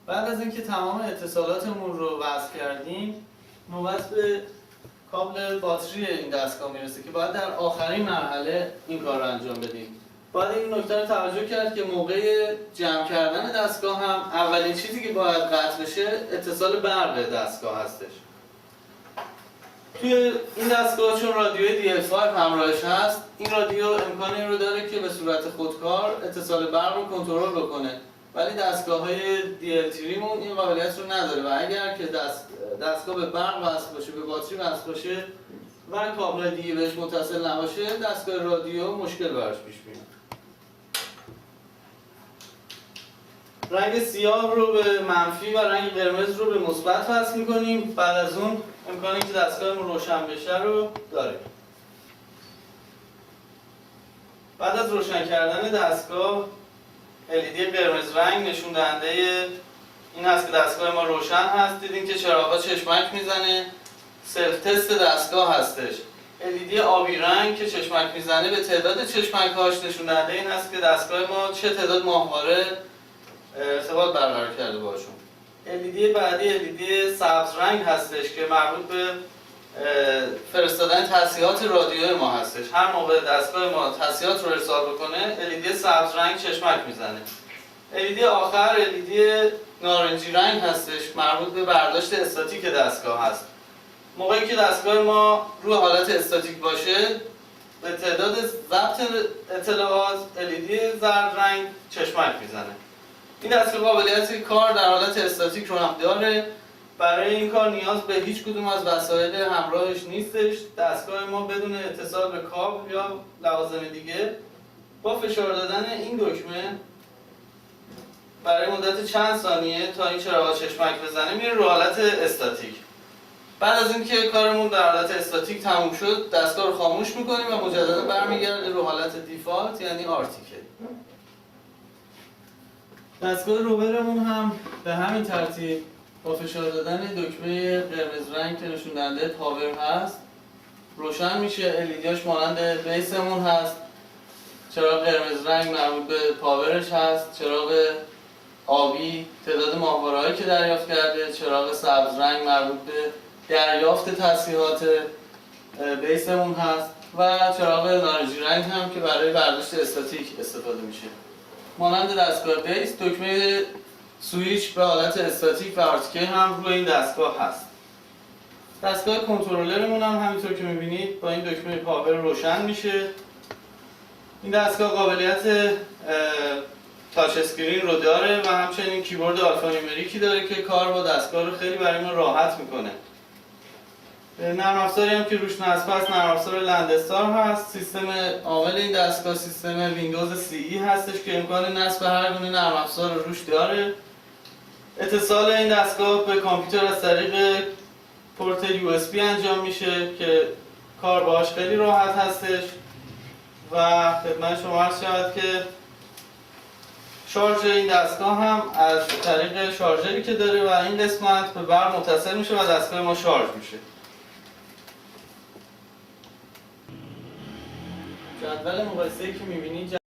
بعد از اینکه تمام اتصالاتمون رو وصل کردیم، نوبت به کابل باتری این دستگاه میرسه که باید در آخرین مرحله این کار رو انجام بدیم. باید این نکته رو توجه کرد که موقع جمع کردن دستگاه هم اولین چیزی که باید قطع بشه اتصال برق دستگاه هستش. توی این دستگاه چون رادیوی DL5 همراهش هست، این رادیو امکان این رو داره که به صورت خودکار اتصال برق رو کنترل بکنه، ولی دستگاه‌های DL3 مون این قابلیت رو نداره و اگر که دستگاه به برق وصل باشه، به باتری وصل باشه و کابل دیگه بهش متصل نباشه، دستگاه رادیو مشکل براش پیش میاد. رنگ سیاه رو به منفی و رنگ قرمز رو به مثبت وصل می‌کنیم. بعد از اون امکانی که دستگاهمون روشن بشه رو داریم. بعد از روشن کردن دستگاه، LED قرمز رنگ نشون دهنده این هست که دستگاه ما روشن هست. دیدین که چراغ‌ها چشمک میزنه، سلف تست دستگاه هستش. LED آبی رنگ که چشمک میزنه به تعداد چشمک‌هاش نشون دهنده این هست که دستگاه ما چه تعداد ماهواره ارتباط برقرار کرده باشون. LED بعدی LED سبز رنگ هستش که مربوط به فرستادن تسلیحات رادیوی ما هستش. هر موقع دستگاه ما تسلیحات رو ارسال بکنه، LED سبز رنگ چشمک میزنه. LED آخر LED نارنجی رنگ هستش، مربوط به برداشت استاتیک دستگاه هست. موقعی که دستگاه ما روی حالت استاتیک باشه، به تعداد ضبط اطلاعات LED زرد رنگ چشمک میزنه. این دستگاه قابلیت کار در حالت استاتیک رو هم داره. برای این کار نیاز به هیچ کدوم از وسایل همراهش نیستش. دستگاه ما بدون اتصال به کابل یا لوازم دیگه با فشار دادن این دکمه برای مدت چند ثانیه تا این چراغ چشمک بزنه میره رو حالت استاتیک. بعد از اینکه کارمون در حالت استاتیک تموم شد، دستگاه رو خاموش میکنیم و مجددا برمیگرده رو حالت دیفالت یعنی آرتیکل. دستگاه روبرمون هم به همین ترتیب با فشار دادن دکمه قرمز رنگ که نشون دهنده پاور هست روشن میشه. الیدیاش مانند بیسمون هست. چراغ قرمز رنگ مربوط به پاورش هست. چراغ آبی تعداد ماهواره‌ای که دریافت کرده. چراغ سبز رنگ مربوط به دریافت تسلیحات بیسمون هست و چراغ نارنجی رنگ هم که برای برداشت استاتیک استفاده میشه. مانند دستگاه بیس، دکمه سویچ به حالت استاتیک و آرتیکل هم روی این دستگاه هست. دستگاه کنترلرمون هم همینطور که می‌بینید با این دکمه پاور روشن میشه. این دستگاه قابلیت تاچ اسکرین رو داره و همچنین کیبورد آلفانومریکی داره که کار با دستگاه رو خیلی برای ما راحت میکنه. نرم افزاری هم که روش نصب هست نرم افزار لندستار هست. سیستم عامل این دستگاه سیستم ویندوز CE هستش که امکان نصب هر گونه نرم افزار رو روش داره. اتصال این دستگاه به کامپیوتر از طریق پورت USB انجام میشه که کار باهاش خیلی راحت هستش و خدمت شما عرض شود که شارژ این دستگاه هم از طریق شارژری که داره و این قسمت به برق متصل میشه و دستگاه ما شارژ میشه. جدول مقایسه‌ای که می‌بینید